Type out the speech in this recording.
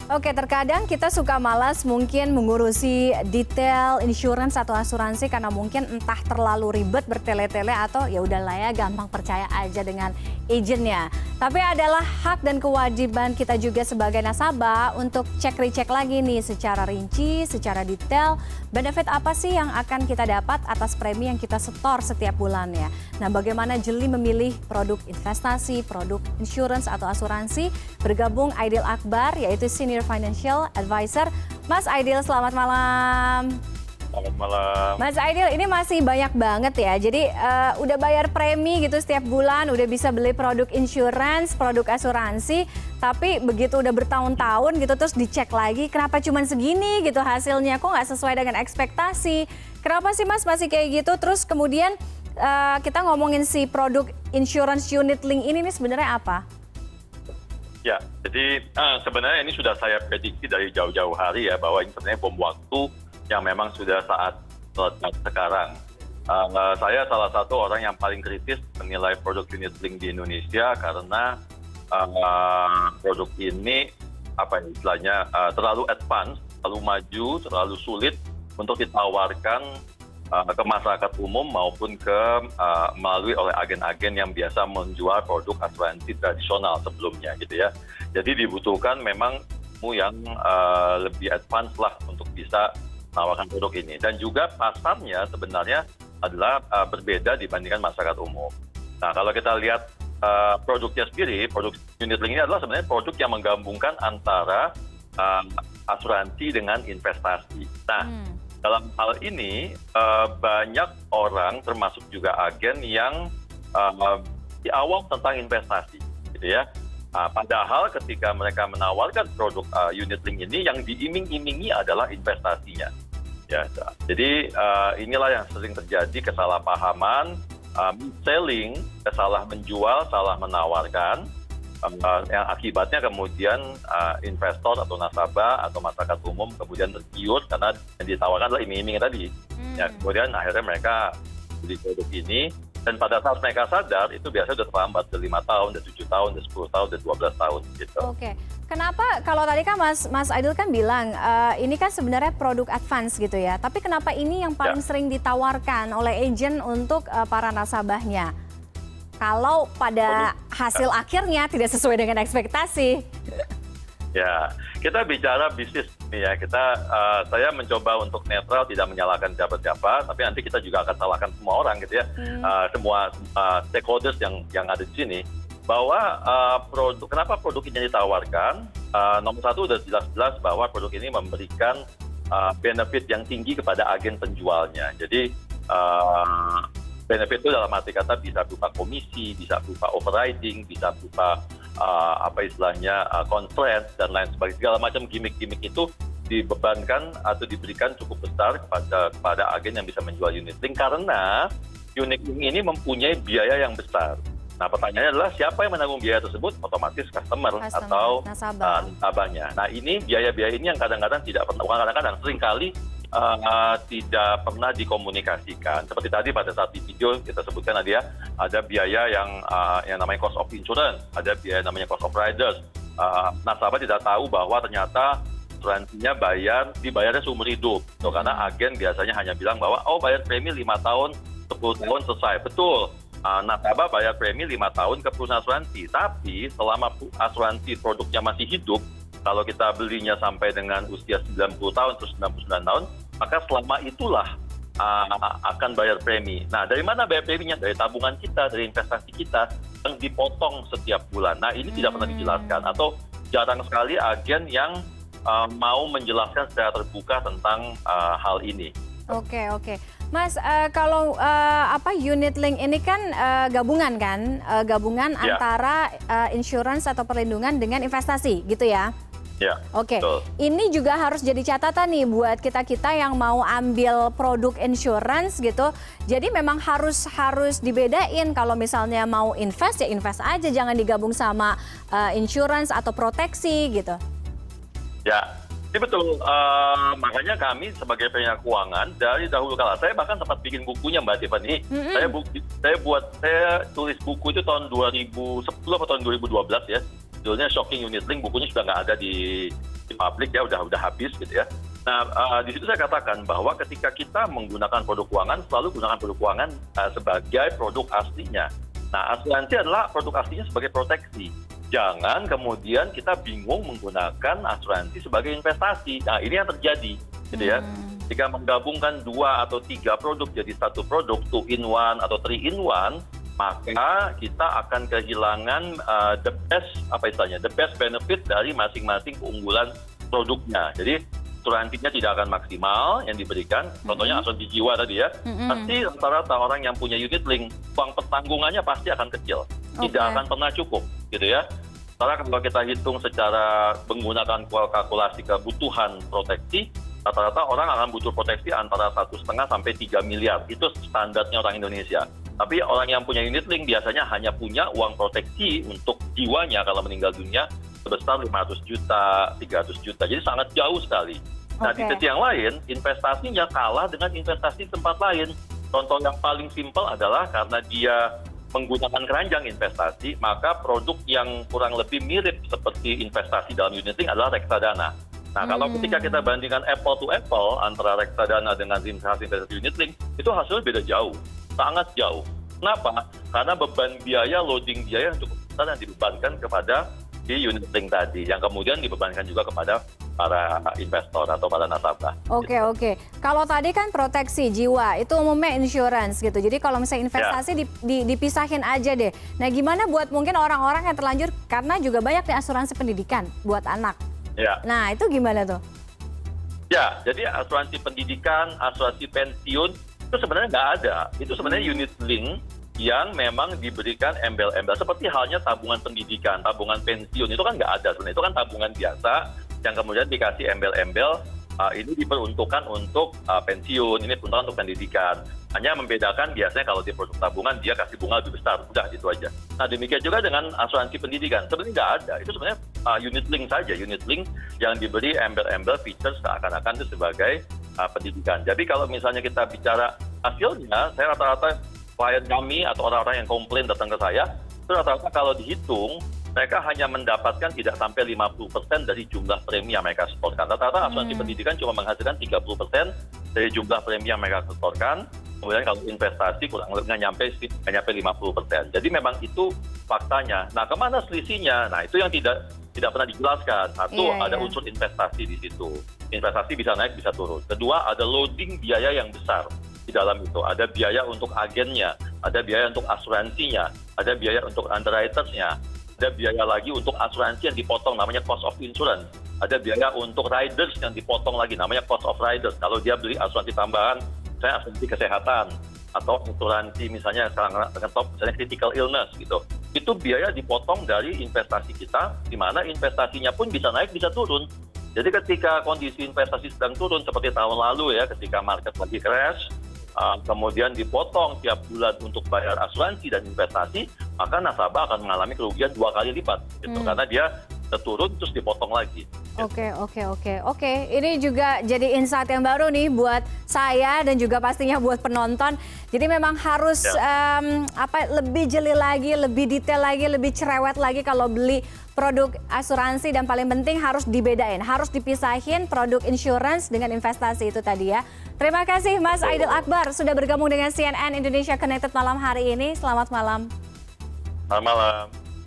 Oke, terkadang kita suka malas mungkin mengurusi detail insurance atau asuransi karena mungkin entah terlalu ribet bertele-tele atau ya udahlah ya gampang percaya aja dengan agentnya. Tapi adalah hak dan kewajiban kita juga sebagai nasabah untuk cek-recek lagi nih secara rinci, secara detail, benefit apa sih yang akan kita dapat atas premi yang kita setor setiap bulannya. Nah, bagaimana jeli memilih produk investasi, produk insurance atau asuransi? Bergabung Aidil Akbar, yaitu Senior Financial Advisor. Mas Aidil, selamat malam. Selamat malam. Mas Aidil, ini masih banyak banget ya. Jadi udah bayar premi gitu setiap bulan, udah bisa beli produk insurance, produk asuransi, tapi begitu udah bertahun-tahun gitu terus dicek lagi, kenapa cuman segini gitu hasilnya, kok nggak sesuai dengan ekspektasi. Kenapa sih Mas masih kayak gitu? Terus kemudian kita ngomongin si produk insurance unit link ini nih sebenarnya apa? Ya, jadi sebenarnya ini sudah saya prediksi dari jauh-jauh hari ya, bahwa ini sebenarnya bom waktu yang memang sudah saat meledak sekarang. Saya salah satu orang yang paling kritis menilai produk unit link di Indonesia karena produk ini apa istilahnya terlalu advance, terlalu maju, terlalu sulit untuk ditawarkan ke masyarakat umum maupun melalui oleh agen-agen yang biasa menjual produk asuransi tradisional sebelumnya gitu ya. Jadi dibutuhkan memang yang lebih advance lah untuk bisa menawarkan produk ini. Dan juga pasarnya sebenarnya adalah berbeda dibandingkan masyarakat umum. Nah, kalau kita lihat produknya sendiri, produk unit link ini adalah sebenarnya produk yang menggabungkan antara asuransi dengan investasi. Nah, dalam hal ini banyak orang termasuk juga agen yang di awal tentang investasi gitu ya. Padahal ketika mereka menawarkan produk unit link ini yang diiming-imingi adalah investasinya. Ya, jadi inilah yang sering terjadi, kesalahpahaman, selling, salah menjual, salah menawarkan, yang akibatnya kemudian investor atau nasabah atau masyarakat umum kemudian tergiur karena yang ditawarkan adalah iming-iming tadi. Ya, kemudian akhirnya mereka beli produk ini dan pada saat mereka sadar itu biasanya sudah terlambat, sudah 5 tahun, sudah 7 tahun, sudah 10 tahun, sudah 12 tahun gitu. Oke, kenapa kalau tadi kan Mas Aidil kan bilang ini kan sebenarnya produk advance gitu ya, tapi kenapa ini yang paling sering ditawarkan oleh agent untuk para nasabahnya? Kalau pada hasil akhirnya tidak sesuai dengan ekspektasi. Ya, kita bicara bisnis nih ya. Saya mencoba untuk netral, tidak menyalahkan siapa-siapa, tapi nanti kita juga akan salahkan semua orang gitu ya, semua stakeholders yang ada di sini. Bahwa kenapa produk ini ditawarkan? Nomor satu udah jelas-jelas bahwa produk ini memberikan benefit yang tinggi kepada agen penjualnya. Jadi benefit itu dalam arti kata bisa berupa komisi, bisa berupa overriding, bisa berupa apa istilahnya conference dan lain sebagainya. Segala macam gimmick-gimmick itu dibebankan atau diberikan cukup besar kepada agen yang bisa menjual unit link karena unit link ini mempunyai biaya yang besar. Nah, pertanyaannya adalah siapa yang menanggung biaya tersebut? Otomatis customer atau nasabahnya. Nah, ini biaya-biaya ini yang kadang-kadang seringkali tidak pernah dikomunikasikan. Seperti tadi pada saat di video kita sebutkan ada biaya yang namanya cost of insurance, ada biaya namanya cost of riders. Nasabah tidak tahu bahwa ternyata asuransinya dibayarnya seumur hidup. Karena agen biasanya hanya bilang bahwa bayar premi 5 tahun, 10 tahun selesai. Betul. Nasabah bayar premi 5 tahun ke perusahaan asuransi. Tapi selama asuransi produknya masih hidup, kalau kita belinya sampai dengan usia 90 tahun terus 99 tahun, maka selama itulah akan bayar premi. Nah, dari mana bayar preminya? Dari tabungan kita, dari investasi kita yang dipotong setiap bulan. Nah, ini tidak pernah dijelaskan atau jarang sekali agen yang mau menjelaskan secara terbuka tentang hal ini. Oke. Mas, kalau unit link ini kan gabungan kan? Gabungan antara insurance atau perlindungan dengan investasi gitu ya? Ya, oke, betul. Ini juga harus jadi catatan nih buat kita-kita yang mau ambil produk insurance gitu. Jadi memang harus dibedain kalau misalnya mau invest ya invest aja, jangan digabung sama insurance atau proteksi gitu. Ya, ini betul. Makanya kami sebagai penyedia keuangan dari dahulu kala, saya bahkan sempat bikin bukunya Mbak Tiffany. Saya tulis buku itu tahun 2010 atau tahun 2012 ya. Judulnya Shocking Unit Link, bukunya sudah nggak ada di di publik ya udah habis gitu ya. Nah, di situ saya katakan bahwa ketika kita menggunakan produk keuangan, selalu gunakan produk keuangan sebagai produk aslinya. Nah, asuransi adalah produk aslinya sebagai proteksi. Jangan kemudian kita bingung menggunakan asuransi sebagai investasi. Nah, ini yang terjadi, gitu ya. Jika menggabungkan 2 atau 3 produk jadi satu produk, 2 in 1 atau 3 in 1, maka kita akan kehilangan the best benefit dari masing-masing keunggulan produknya. Jadi asuransinya tidak akan maksimal yang diberikan. Contohnya asuransi jiwa tadi ya, pasti rata-rata orang yang punya unit link, uang pertanggungannya pasti akan kecil, tidak akan pernah cukup, gitu ya. Karena kalau kita hitung secara menggunakan kalkulasi kebutuhan proteksi, rata-rata orang akan butuh proteksi antara 1,5 sampai 3 miliar. Itu standarnya orang Indonesia. Tapi orang yang punya unit link biasanya hanya punya uang proteksi untuk jiwanya kalau meninggal dunia sebesar 500 juta, 300 juta. Jadi sangat jauh sekali. Nah, di sisi yang lain, investasinya kalah dengan investasi tempat lain. Contoh yang paling simpel adalah karena dia menggunakan keranjang investasi, maka produk yang kurang lebih mirip seperti investasi dalam unit link adalah reksadana. Nah, kalau ketika kita bandingkan apple to apple antara reksadana dengan investasi unit link, itu hasilnya beda jauh, sangat jauh. Kenapa? Karena beban biaya, loading biaya yang cukup besar yang dibebankan kepada di unit link tadi, yang kemudian dibebankan juga kepada para investor atau para nasabah. Oke. Kalau tadi kan proteksi jiwa, itu umumnya insurance gitu. Jadi kalau misalnya investasi dipisahin aja deh. Nah, gimana buat mungkin orang-orang yang terlanjur, karena juga banyak nih asuransi pendidikan buat anak. Ya. Nah, itu gimana tuh? Ya, jadi asuransi pendidikan, asuransi pensiun, itu sebenarnya nggak ada. Itu sebenarnya unit link yang memang diberikan embel-embel. Seperti halnya tabungan pendidikan, tabungan pensiun, itu kan nggak ada sebenarnya. Itu kan tabungan biasa yang kemudian dikasih embel-embel, ini diperuntukkan untuk pensiun, ini diperuntukkan untuk pendidikan. Hanya membedakan biasanya kalau di produk tabungan dia kasih bunga lebih besar, udah gitu aja. Nah, demikian juga dengan asuransi pendidikan, sebenarnya nggak ada. Itu sebenarnya unit link saja, unit link yang diberi embel-embel features seakan-akan itu sebagai pendidikan. Jadi kalau misalnya kita bicara hasilnya, saya rata-rata klien kami atau orang-orang yang komplain datang ke saya, itu rata-rata kalau dihitung, mereka hanya mendapatkan tidak sampai 50% dari jumlah premi yang mereka setorkan. Rata-rata asuransi pendidikan cuma menghasilkan 30% dari jumlah premi yang mereka setorkan. Kemudian kalau investasi kurang lebih nggak nyampe 50%. Jadi memang itu faktanya. Nah, kemana selisihnya? Nah, itu yang tidak pernah dijelaskan. Satu, ada unsur investasi di situ. Investasi bisa naik, bisa turun. Kedua, ada loading biaya yang besar di dalam itu. Ada biaya untuk agennya, ada biaya untuk asuransinya, ada biaya untuk underwritersnya, ada biaya lagi untuk asuransi yang dipotong, namanya cost of insurance. Ada biaya untuk riders yang dipotong lagi, namanya cost of riders. Kalau dia beli asuransi tambahan, misalnya asuransi kesehatan, atau asuransi misalnya sekarang dengan top, misalnya critical illness gitu. Itu biaya dipotong dari investasi kita, di mana investasinya pun bisa naik, bisa turun. Jadi ketika kondisi investasi sedang turun, seperti tahun lalu ya, ketika market lagi crash, kemudian dipotong tiap bulan untuk bayar asuransi dan investasi, maka nasabah akan mengalami kerugian 2 kali lipat, gitu. Karena dia turun terus dipotong lagi. Oke. Ini juga jadi insight yang baru nih buat saya dan juga pastinya buat penonton. Jadi memang harus lebih jeli lagi, lebih detail lagi, lebih cerewet lagi kalau beli produk asuransi, dan paling penting harus dibedain, harus dipisahin produk insurance dengan investasi itu tadi ya. Terima kasih Mas Aidil Akbar sudah bergabung dengan CNN Indonesia Connected malam hari ini. Selamat malam. Selamat malam.